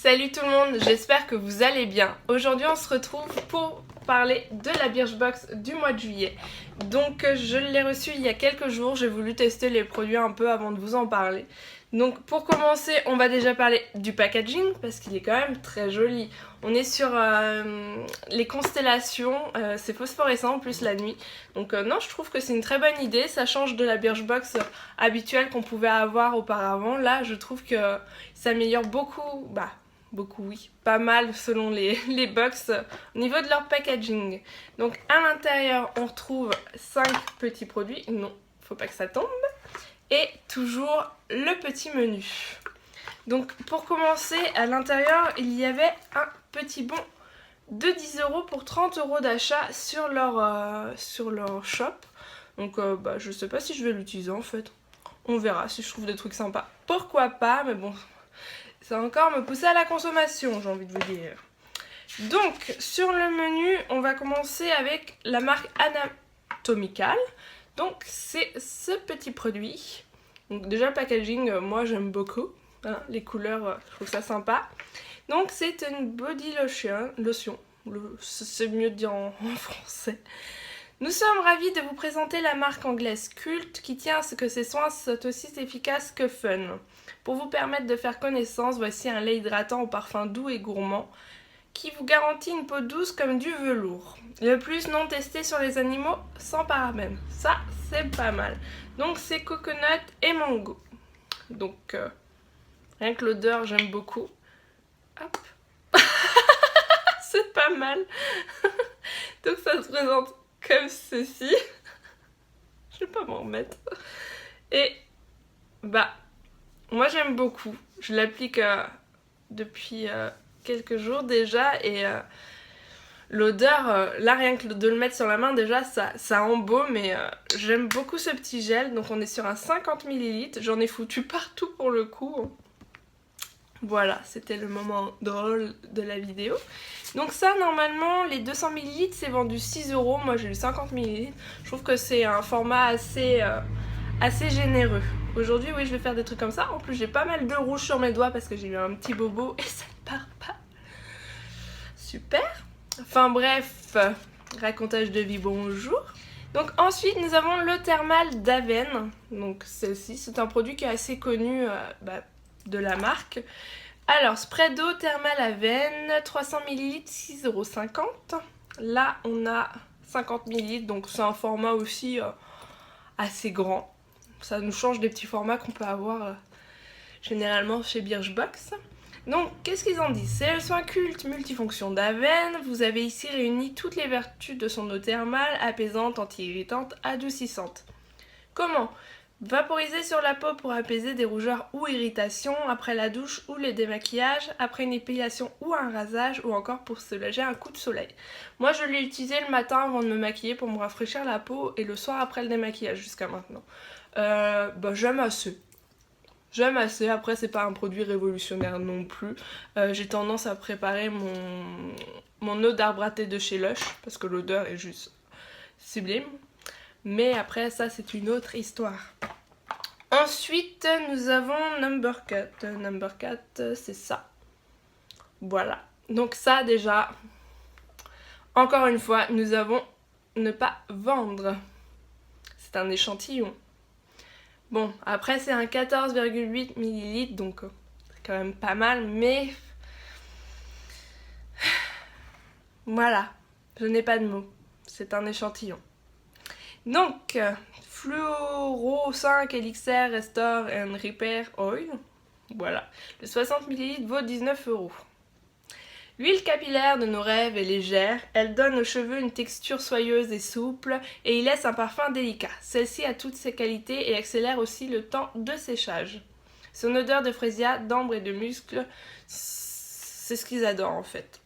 Salut tout le monde, j'espère que vous allez bien. Aujourd'hui on se retrouve pour parler de la Birchbox du mois de juillet. Donc je l'ai reçue il y a quelques jours, j'ai voulu tester les produits un peu avant de vous en parler. Donc pour commencer, on va déjà parler du packaging parce qu'il est quand même très joli. On est sur les constellations, c'est phosphorescent en plus la nuit. Donc non, je trouve que c'est une très bonne idée, ça change de la Birchbox habituelle qu'on pouvait avoir auparavant. Là, je trouve que ça améliore beaucoup, beaucoup oui, pas mal selon les box au niveau de leur packaging. Donc à l'intérieur, on retrouve 5 petits produits. Non, faut pas que ça tombe. Et toujours le petit menu. Donc pour commencer, à l'intérieur, il y avait un petit bon de 10 € pour 30 € d'achat sur leur shop. Donc je sais pas si je vais l'utiliser en fait. On verra si je trouve des trucs sympas. Pourquoi pas, mais bon, ça va encore me pousser à la consommation, j'ai envie de vous dire. Donc sur le menu, on va commencer avec la marque Anatomical. Donc c'est ce petit produit. Donc déjà le packaging, moi j'aime beaucoup. Hein, les couleurs, je trouve ça sympa. Donc c'est une body lotion. C'est mieux de dire en français. Nous sommes ravis de vous présenter la marque anglaise culte qui tient à ce que ses soins soient aussi efficaces que fun. Pour vous permettre de faire connaissance, voici un lait hydratant au parfum doux et gourmand qui vous garantit une peau douce comme du velours. Le plus non testé sur les animaux sans parabènes. Ça, c'est pas mal. Donc c'est coconut et mango. Donc rien que l'odeur, j'aime beaucoup. Hop. C'est pas mal. Donc ça se présente comme ceci. Je vais pas m'en remettre. Et moi j'aime beaucoup. Je l'applique depuis quelques jours déjà et l'odeur, là rien que de le mettre sur la main déjà ça embaume et j'aime beaucoup ce petit gel. Donc on est sur un 50 ml, j'en ai foutu partout pour le coup. Voilà, c'était le moment drôle de la vidéo. Donc ça, normalement, les 200 ml, c'est vendu 6 €. Moi, j'ai eu 50 ml. Je trouve que c'est un format assez généreux. Aujourd'hui, oui, je vais faire des trucs comme ça. En plus, j'ai pas mal de rouge sur mes doigts parce que j'ai eu un petit bobo et ça ne part pas. Super. Enfin bref, racontage de vie, bonjour. Donc ensuite, nous avons le thermal d'Aven. Donc celle-ci, c'est un produit qui est assez connu de la marque. Alors, spray d'eau thermal Aven, 300 ml, 6,50 €. Là, on a 50 ml, donc c'est un format aussi assez grand. Ça nous change des petits formats qu'on peut avoir généralement chez Birchbox. Donc, qu'est-ce qu'ils en disent? C'est le soin culte multifonction d'Aven. Vous avez ici réuni toutes les vertus de son eau thermale, apaisante, anti-irritante, adoucissante. Comment? Vaporiser sur la peau pour apaiser des rougeurs ou irritations, après la douche ou le démaquillage, après une épilation ou un rasage, ou encore pour soulager un coup de soleil. Moi je l'ai utilisé le matin avant de me maquiller pour me rafraîchir la peau et le soir après le démaquillage jusqu'à maintenant. J'aime assez. J'aime assez, après c'est pas un produit révolutionnaire non plus. J'ai tendance à préparer mon eau d'arbre à thé de chez Lush, parce que l'odeur est juste sublime. Mais après ça c'est une autre histoire. Ensuite nous avons Number Cut. Number Cut c'est ça. Voilà. Donc ça déjà, encore une fois, nous avons ne pas vendre. C'est un échantillon. Bon, après c'est un 14,8 ml, donc c'est quand même pas mal, mais voilà, je n'ai pas de mots. C'est un échantillon. Donc, Fluoro 5 Elixir Restore and Repair Oil. Voilà. Le 60 ml vaut 19 €. L'huile capillaire de nos rêves est légère. Elle donne aux cheveux une texture soyeuse et souple et y laisse un parfum délicat. Celle-ci a toutes ses qualités et accélère aussi le temps de séchage. Son odeur de frésia, d'ambre et de muscle, c'est ce qu'ils adorent en fait.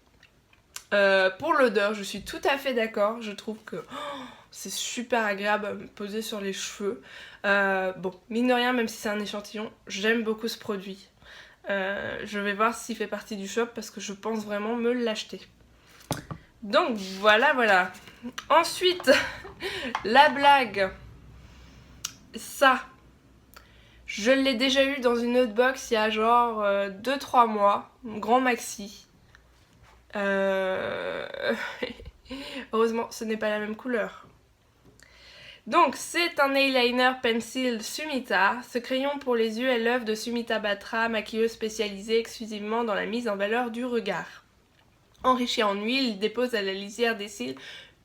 Pour l'odeur, je suis tout à fait d'accord. Je trouve que c'est super agréable à me poser sur les cheveux. Bon, mine de rien, même si c'est un échantillon, j'aime beaucoup ce produit. Je vais voir s'il fait partie du shop parce que je pense vraiment me l'acheter. Donc voilà. Ensuite, la blague. Ça, Je l'ai déjà eu dans une autre box il y a genre 2-3 mois, grand maxi. Heureusement, ce n'est pas la même couleur. Donc, c'est un eyeliner pencil Sumita. Ce crayon pour les yeux est l'œuvre de Sumita Batra, maquilleuse spécialisée exclusivement dans la mise en valeur du regard. Enrichi en huile, il dépose à la lisière des cils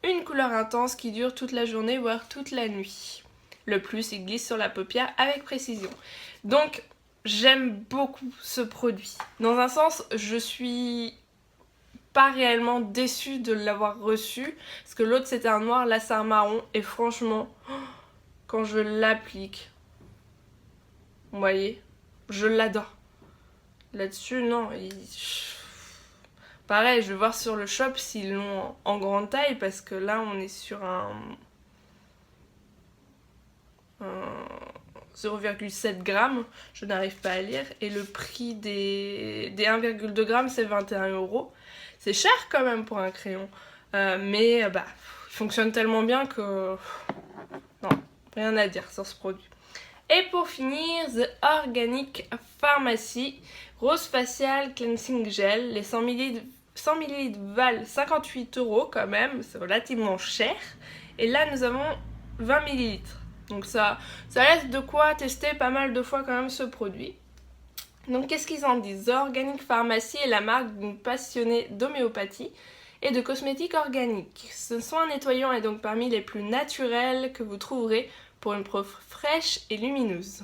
une couleur intense qui dure toute la journée, voire toute la nuit. Le plus, il glisse sur la paupière avec précision. Donc, j'aime beaucoup ce produit. Dans un sens, je suis pas réellement déçue de l'avoir reçu, parce que l'autre c'était un noir, là c'est un marron, et franchement, quand je l'applique, vous voyez, je l'adore. Là-dessus, non, pareil, je vais voir sur le shop s'ils l'ont en grande taille, parce que là on est sur un 0,7 g, je n'arrive pas à lire, et le prix des 1,2 g c'est 21 €. C'est cher quand même pour un crayon, mais il fonctionne tellement bien que non, rien à dire sur ce produit. Et pour finir, The Organic Pharmacy Rose Facial Cleansing Gel. Les 100 ml valent 58 € quand même, c'est relativement cher. Et là nous avons 20 ml. Donc ça laisse de quoi tester pas mal de fois quand même ce produit. Donc qu'est-ce qu'ils en disent? The Organic Pharmacy est la marque d'une passionnée d'homéopathie et de cosmétiques organiques. Ce soin nettoyant est donc parmi les plus naturels que vous trouverez pour une peau fraîche et lumineuse.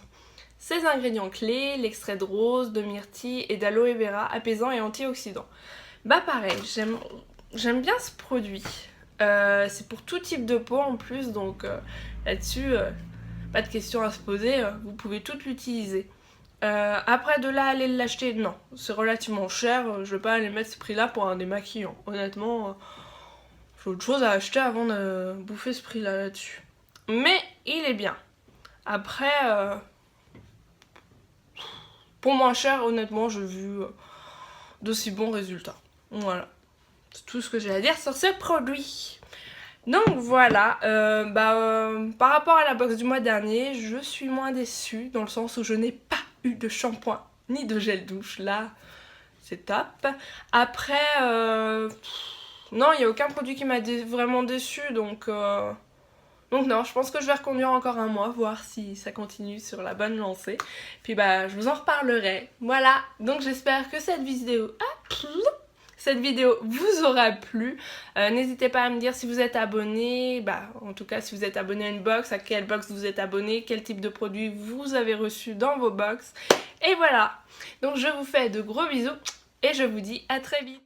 Ses ingrédients clés, l'extrait de rose, de myrtille et d'aloe vera apaisant et antioxydant. Bah pareil, j'aime bien ce produit. C'est pour tout type de peau en plus, donc là-dessus, pas de question à se poser, vous pouvez tout l'utiliser. Après de là aller l'acheter, non, c'est relativement cher, je vais pas aller mettre ce prix là pour un démaquillant. Honnêtement, j'ai autre chose à acheter avant de bouffer ce prix là-dessus. Mais il est bien. Après, pour moins cher, honnêtement, j'ai vu d'aussi bons résultats. Voilà, c'est tout ce que j'ai à dire sur ce produit. Donc voilà, par rapport à la box du mois dernier, je suis moins déçue dans le sens où je n'ai pas eu de shampoing ni de gel douche. Là, c'est top. Après, non, il n'y a aucun produit qui m'a vraiment déçue, donc non, je pense que je vais reconduire encore un mois, voir si ça continue sur la bonne lancée. Puis je vous en reparlerai. Voilà, donc j'espère que cette vidéo vous aura plu. N'hésitez pas à me dire si vous êtes abonné, en tout cas si vous êtes abonné à une box, à quelle box vous êtes abonné, quel type de produit vous avez reçu dans vos box. Et voilà, donc je vous fais de gros bisous et je vous dis à très vite.